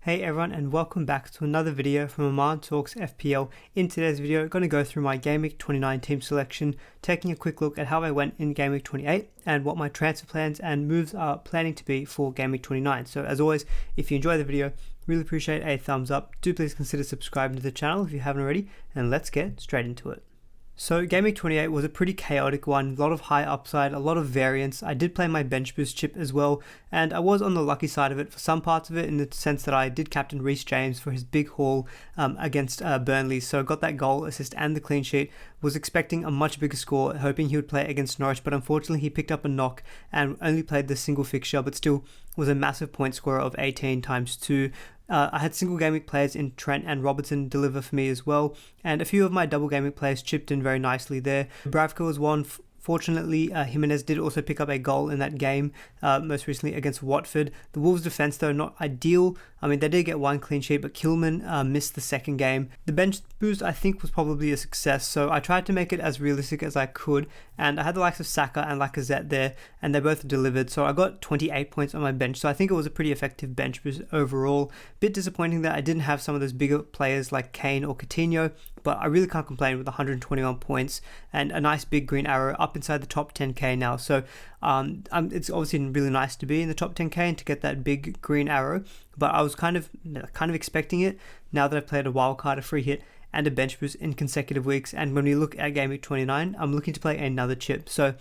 Hey everyone, and welcome back to another video from Aman Talks FPL. In today's video, I'm going to go through my Game Week 29 team selection, taking a quick look at how I went in Game Week 28 and what my transfer plans and moves are planning to be for Game Week 29. So as always, if you enjoy the video, really appreciate a thumbs up. Do please consider subscribing to the channel if you haven't already, and let's get straight into it. So Game Week 28 was a pretty chaotic one, a lot of high upside, a lot of variance. I did play my bench boost chip as well, and I was on the lucky side of it for some parts of it, in the sense that I did captain Reece James for his big haul against Burnley, so got that goal, assist and the clean sheet. Was expecting a much bigger score, hoping he would play against Norwich, but unfortunately he picked up a knock and only played the single fixture, but still was a massive point scorer of 18 times 2. I had single game week players in Trent and Robertson deliver for me as well, and a few of my double game week players chipped in very nicely there. Bravka was one. Fortunately, Jimenez did also pick up a goal in that game, most recently against Watford. The Wolves' defence, though, not ideal. I mean, they did get one clean sheet, but Kilman missed the second game. The bench boost, I think, was probably a success, so I tried to make it as realistic as I could, and I had the likes of Saka and Lacazette there, and they both delivered, so I got 28 points on my bench, so I think it was a pretty effective bench boost overall. Bit disappointing that I didn't have some of those bigger players like Kane or Coutinho, but I really can't complain with 121 points and a nice big green arrow up inside the top 10k now. So it's obviously really nice to be in the top 10k and to get that big green arrow, but I was kind of expecting it now that I've played a wildcard, a free hit and a bench boost in consecutive weeks. And when we look at Game Week 29, I'm looking to play another chip. So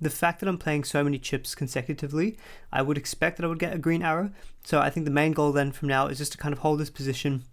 the fact that I'm playing so many chips consecutively, I would expect that I would get a green arrow. So I think the main goal then from now is just to kind of hold this position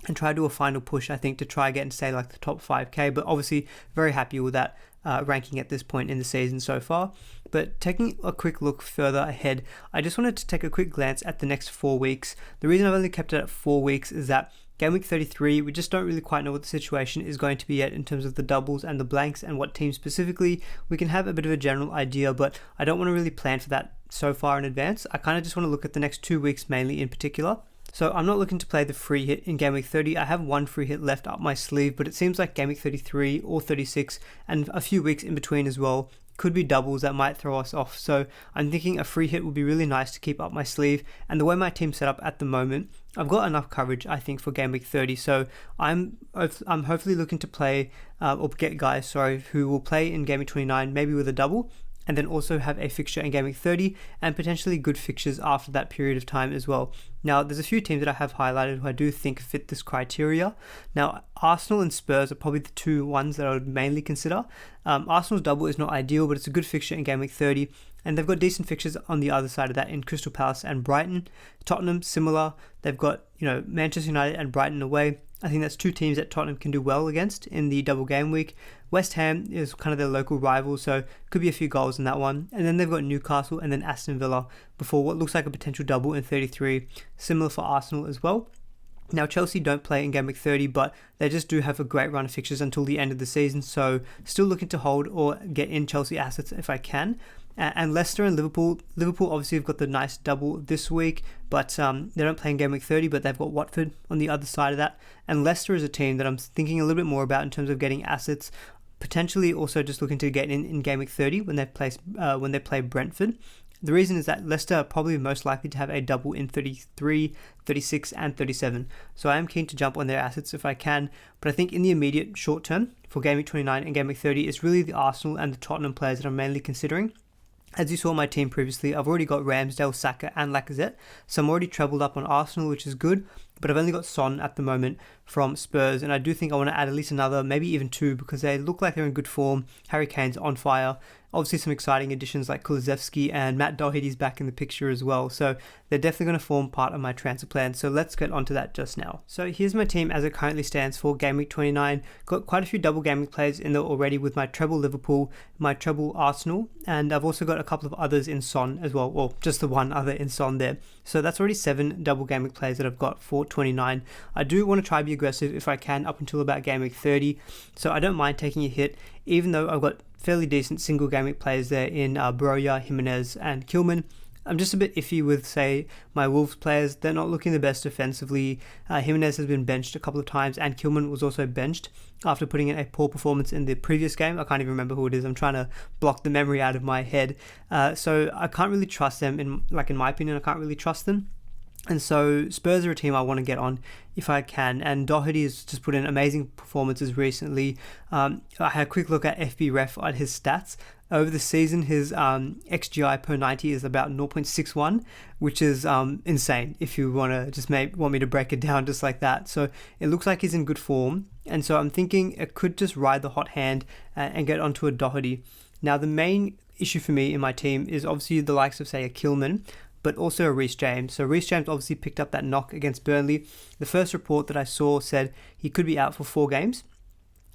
and try to do a final push, I think, to try get and stay like the top 5k, but obviously very happy with that ranking at this point in the season so far. But taking a quick look further ahead, I just wanted to take a quick glance at the next 4 weeks. The reason I've only kept it at 4 weeks is that Game Week 33, we just don't really quite know what the situation is going to be yet in terms of the doubles and the blanks and what team specifically. We can have a bit of a general idea, but I don't want to really plan for that so far in advance. I kind of just want to look at the next 2 weeks mainly in particular. So I'm not looking to play the free hit in Game Week 30. I have one free hit left up my sleeve, but it seems like Game Week 33 or 36 and a few weeks in between as well could be doubles that might throw us off. So I'm thinking a free hit would be really nice to keep up my sleeve. And the way my team's set up at the moment, I've got enough coverage, I think, for Game Week 30. So I'm hopefully looking to play or get guys, who will play in Game Week 29, maybe with a double, and then also have a fixture in Game Week 30 and potentially good fixtures after that period of time as well. Now, there's a few teams that I have highlighted who I do think fit this criteria. Now, Arsenal and Spurs are probably the two ones that I would mainly consider. Arsenal's double is not ideal, but it's a good fixture in Game Week 30, and they've got decent fixtures on the other side of that in Crystal Palace and Brighton. Tottenham, similar. They've got Manchester United and Brighton away. I think that's two teams that Tottenham can do well against in the double game week. West Ham is kind of their local rival, so could be a few goals in that one. And then they've got Newcastle and then Aston Villa before what looks like a potential double in 33, similar for Arsenal as well. Now, Chelsea don't play in Game Week 30, but they just do have a great run of fixtures until the end of the season, so still looking to hold or get in Chelsea assets if I can. And Leicester and Liverpool obviously have got the nice double this week, but they don't play in Game Week 30, but they've got Watford on the other side of that. And Leicester is a team that I'm thinking a little bit more about in terms of getting assets, potentially also just looking to get in Game Week 30 when they play Brentford. The reason is that Leicester are probably most likely to have a double in 33, 36 and 37. So I am keen to jump on their assets if I can. But I think in the immediate short term for Game Week 29 and Game Week 30, it's really the Arsenal and the Tottenham players that I'm mainly considering. As you saw my team previously, I've already got Ramsdale, Saka and Lacazette. So I'm already trebled up on Arsenal, which is good. But I've only got Son at the moment from Spurs. And I do think I want to add at least another, maybe even two, because they look like they're in good form. Harry Kane's on fire. Obviously some exciting additions like Kulusevski and Matt Doherty's back in the picture as well. So they're definitely going to form part of my transfer plan. So let's get onto that just now. So here's my team as it currently stands for Game Week 29. Got quite a few double game week players in there already with my treble Liverpool, my treble Arsenal, and I've also got a couple of others in Son as well. Well, just the one other in Son there. So that's already 7 double game week players that I've got for 29. I do want to try to be aggressive if I can up until about Game Week 30. So I don't mind taking a hit, even though I've got fairly decent single game week players there in Broja, Jimenez and Kilman. I'm just a bit iffy with, say, my Wolves players. They're not looking the best offensively. Jimenez has been benched a couple of times and Kilman was also benched after putting in a poor performance in the previous game. I can't even remember who it is. I'm trying to block the memory out of my head. So I can't really trust them. In my opinion, I can't really trust them. And so Spurs are a team I want to get on if I can. And Doherty has just put in amazing performances recently. I had a quick look at FBref at his stats. Over the season, his XGI per 90 is about 0.61, which is insane if you want to just want me to break it down just like that. So it looks like he's in good form. And so I'm thinking it could just ride the hot hand and get onto a Doherty. Now, the main issue for me in my team is obviously the likes of, say, a Kilman, but also a Reece James. So Reece James obviously picked up that knock against Burnley. The first report that I saw said he could be out for 4 games.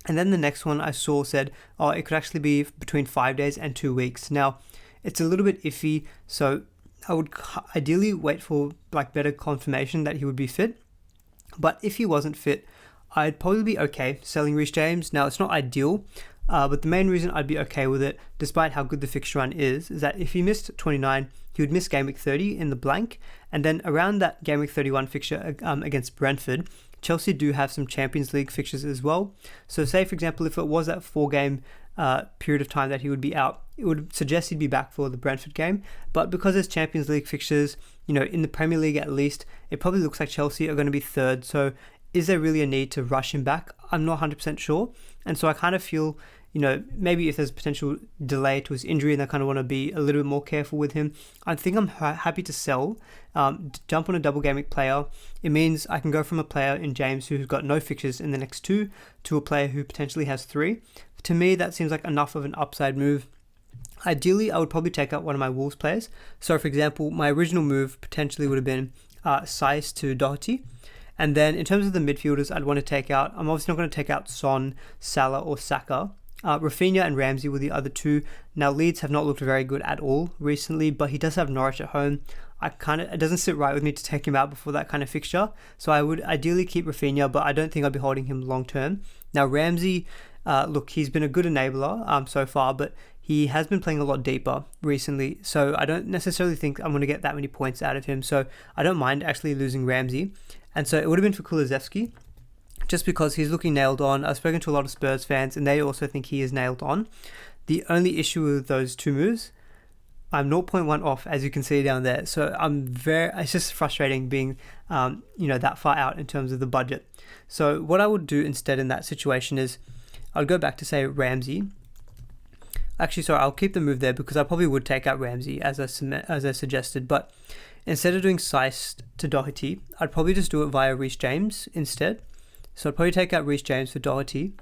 And then the next one I saw said, it could actually be between 5 days and 2 weeks. Now, it's a little bit iffy, so I would ideally wait for better confirmation that he would be fit. But if he wasn't fit, I'd probably be okay selling Reece James. Now, it's not ideal, but the main reason I'd be okay with it, despite how good the fixture run is that if he missed 29, he would miss game week 30 in the blank. And then around that game week 31 fixture against Brentford, Chelsea do have some Champions League fixtures as well. So say, for example, if it was that 4-game period of time that he would be out, it would suggest he'd be back for the Brentford game. But because there's Champions League fixtures, in the Premier League at least, it probably looks like Chelsea are going to be third. So is there really a need to rush him back? I'm not 100% sure. And so I kind of feel, maybe if there's potential delay to his injury and I kind of want to be a little bit more careful with him, I think I'm happy to sell, jump on a double game week player. It means I can go from a player in James who's got no fixtures in the next 2 to a player who potentially has 3. To me, that seems like enough of an upside move. Ideally, I would probably take out one of my Wolves players. So, for example, my original move potentially would have been Saiss to Doherty. And then in terms of the midfielders I'd want to take out, I'm obviously not going to take out Son, Salah or Saka. Rafinha and Ramsey were the other 2. Now, Leeds have not looked very good at all recently, but he does have Norwich at home. It doesn't sit right with me to take him out before that kind of fixture. So I would ideally keep Rafinha, but I don't think I'll be holding him long term. Now, Ramsey, he's been a good enabler so far, but he has been playing a lot deeper recently. So I don't necessarily think I'm going to get that many points out of him. So I don't mind actually losing Ramsey. And so it would have been for Kulusevski, just because he's looking nailed on. I've spoken to a lot of Spurs fans and they also think he is nailed on. The only issue with those 2 moves, I'm 0.1 off, as you can see down there. So it's just frustrating being, that far out in terms of the budget. So what I would do instead in that situation is I'll go back to, say, Ramsey. Actually, sorry, I'll keep the move there because I probably would take out Ramsey as I suggested. But instead of doing Saiss to Doherty, I'd probably just do it via Reece James instead. So I'd probably take out Reece James for Doherty.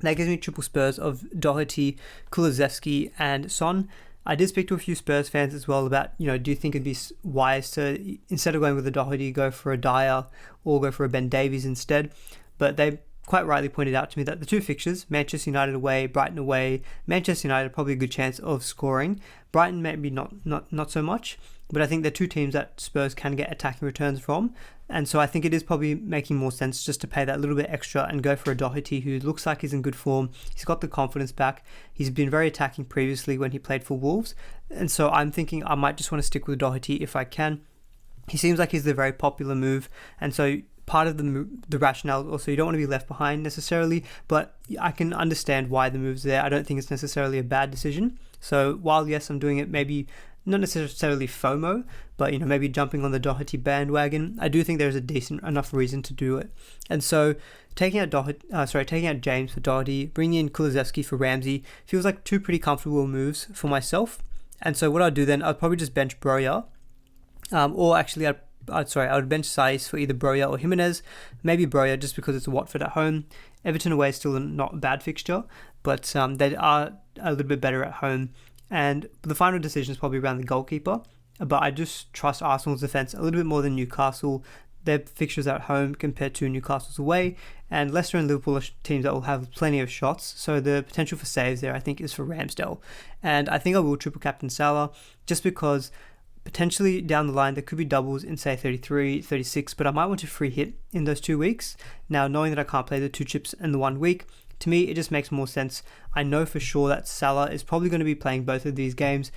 That gives me triple Spurs of Doherty, Kulusevski and Son. I did speak to a few Spurs fans as well about, do you think it'd be wise to, instead of going with a Doherty, go for a Dyer or go for a Ben Davies instead? But they quite rightly pointed out to me that the 2 fixtures, Manchester United away, Brighton away, Manchester United probably a good chance of scoring. Brighton maybe not so much, but I think they're 2 teams that Spurs can get attacking returns from. And so I think it is probably making more sense just to pay that little bit extra and go for a Doherty who looks like he's in good form. He's got the confidence back. He's been very attacking previously when he played for Wolves. And so I'm thinking I might just want to stick with Doherty if I can. He seems like he's the very popular move. And so part of the rationale also, you don't want to be left behind necessarily, but I can understand why the move's there. I don't think it's necessarily a bad decision. So while yes, I'm doing it maybe not necessarily FOMO, but maybe jumping on the Doherty bandwagon, I do think there's a decent enough reason to do it. And so taking out James for Doherty, bringing in Kulusevski for Ramsey feels like 2 pretty comfortable moves for myself. And so what I'd do then, I'd probably just bench Broja, or actually I would bench Saiss for either Broja or Jimenez. Maybe Broja just because it's Watford at home. Everton away is still not a bad fixture, but they are a little bit better at home. And the final decision is probably around the goalkeeper. But I just trust Arsenal's defence a little bit more than Newcastle. Their fixtures at home compared to Newcastle's away. And Leicester and Liverpool are teams that will have plenty of shots. So the potential for saves there, I think, is for Ramsdale. And I think I will triple captain Salah just because potentially down the line there could be doubles in, say, 33, 36. But I might want to free hit in those 2 weeks. Now, knowing that I can't play the 2 chips in the 1 week, to me, it just makes more sense. I know for sure that Salah is probably going to be playing both of these games.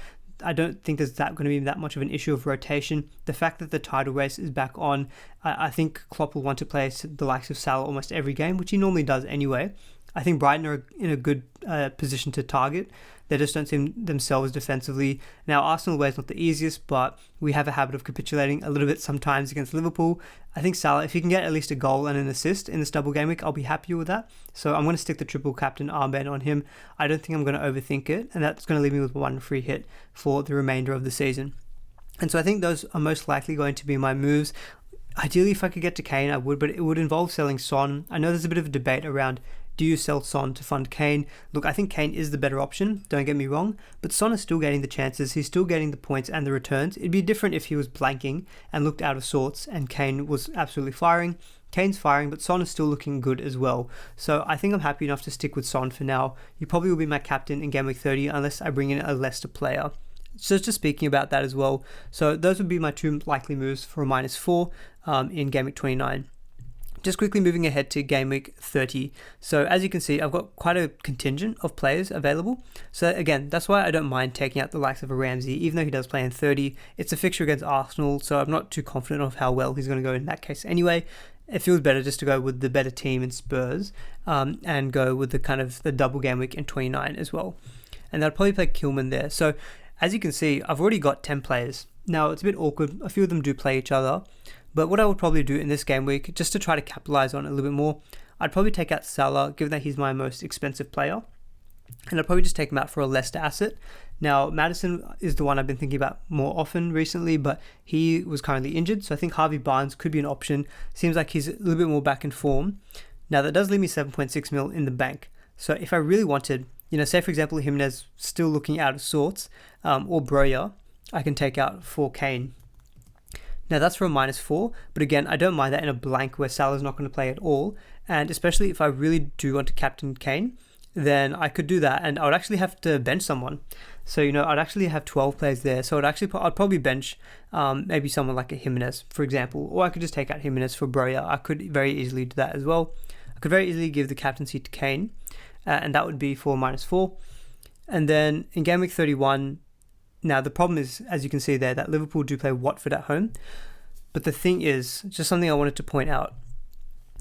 I don't think there's going to be that much of an issue of rotation. The fact that the title race is back on, I think Klopp will want to play the likes of Salah almost every game, which he normally does anyway. I think Brighton are in a good position to target. They just don't seem themselves defensively. Now, Arsenal away is not the easiest, but we have a habit of capitulating a little bit sometimes against Liverpool. I think Salah, if he can get at least a goal and an assist in this double game week, I'll be happy with that. So I'm going to stick the triple captain armband on him. I don't think I'm going to overthink it, and that's going to leave me with one free hit for the remainder of the season. And so I think those are most likely going to be my moves. Ideally, if I could get to Kane, I would, but it would involve selling Son. I know there's a bit of a debate around, do you sell Son to fund Kane? Look, I think Kane is the better option, don't get me wrong, but Son is still getting the chances, he's still getting the points and the returns. It'd be different if he was blanking and looked out of sorts and Kane was absolutely firing. Kane's firing, but Son is still looking good as well. So I think I'm happy enough to stick with Son for now. He probably will be my captain in Game Week 30 unless I bring in a Leicester player. So just speaking about that as well. So those would be my two likely moves for a -4 in Game Week 29. Just quickly moving ahead to Game Week 30. So as you can see, I've got quite a contingent of players available. So again, that's why I don't mind taking out the likes of a Ramsey, even though he does play in 30. It's a fixture against Arsenal, so I'm not too confident of how well he's going to go in that case anyway. It feels better just to go with the better team in Spurs and go with the kind of the double game week in 29 as well. And I'd probably play Kilman there. So as you can see, I've already got 10 players. Now, it's a bit awkward. A few of them do play each other. But what I would probably do in this game week, just to try to capitalize on it a little bit more, I'd probably take out Salah, given that he's my most expensive player. And I'd probably just take him out for a Leicester asset. Now, Maddison is the one I've been thinking about more often recently, but he was currently injured. So I think Harvey Barnes could be an option. Seems like he's a little bit more back in form. Now, that does leave me 7.6 mil in the bank. So if I really wanted, say for example, Jimenez still looking out of sorts, or Broja, I can take out for Kane. Now that's for a -4, but again, I don't mind that in a blank where Salah's not going to play at all. And especially if I really do want to captain Kane, then I could do that, and I would actually have to bench someone. So, I'd actually have 12 players there. So I'd probably bench maybe someone like a Jimenez, for example, or I could just take out Jimenez for Broja. I could very easily do that as well. I could very easily give the captaincy to Kane, and that would be for -4. And then in Game Week 31, now the problem is, as you can see there, that Liverpool do play Watford at home. But the thing is, just something I wanted to point out.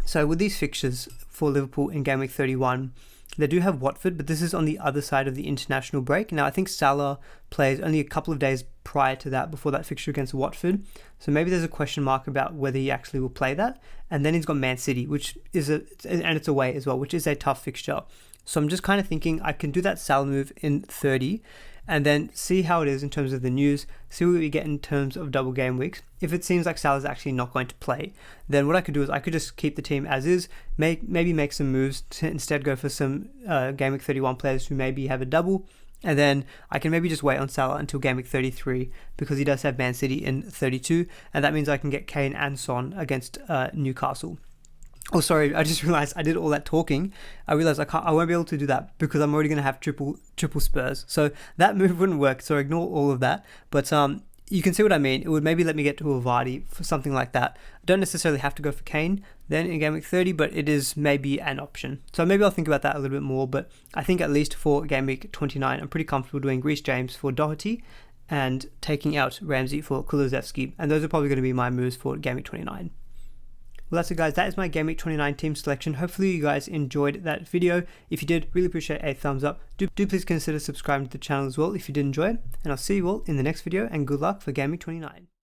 So with these fixtures for Liverpool in Game Week 31, they do have Watford, but this is on the other side of the international break. Now, I think Salah plays only a couple of days prior to that, before that fixture against Watford. So maybe there's a question mark about whether he actually will play that. And then he's got Man City, and it's away as well, which is a tough fixture. So I'm just kind of thinking I can do that Salah move in 30 and then see how it is in terms of the news, see what we get in terms of double game weeks. If it seems like Salah's actually not going to play, then what I could do is I could just keep the team as is, maybe make some moves to instead go for some Game Week 31 players who maybe have a double, and then I can maybe just wait on Salah until Game Week 33 because he does have Man City in 32, and that means I can get Kane and Son against Newcastle. Oh, sorry, I just realized I did all that talking. I realized I won't be able to do that because I'm already going to have triple Spurs. So that move wouldn't work, so ignore all of that. But you can see what I mean. It would maybe let me get to a Vardy for something like that. I don't necessarily have to go for Kane then in Game Week 30, but it is maybe an option. So maybe I'll think about that a little bit more, but I think at least for Game Week 29, I'm pretty comfortable doing Reece James for Doherty and taking out Ramsey for Kulusevski. And those are probably going to be my moves for Game Week 29. Well, that's it, guys. That is my Game Week 29 team selection. Hopefully you guys enjoyed that video. If you did, really appreciate a thumbs up. Do please consider subscribing to the channel as well if you did enjoy it. And I'll see you all in the next video, and good luck for Game Week 29.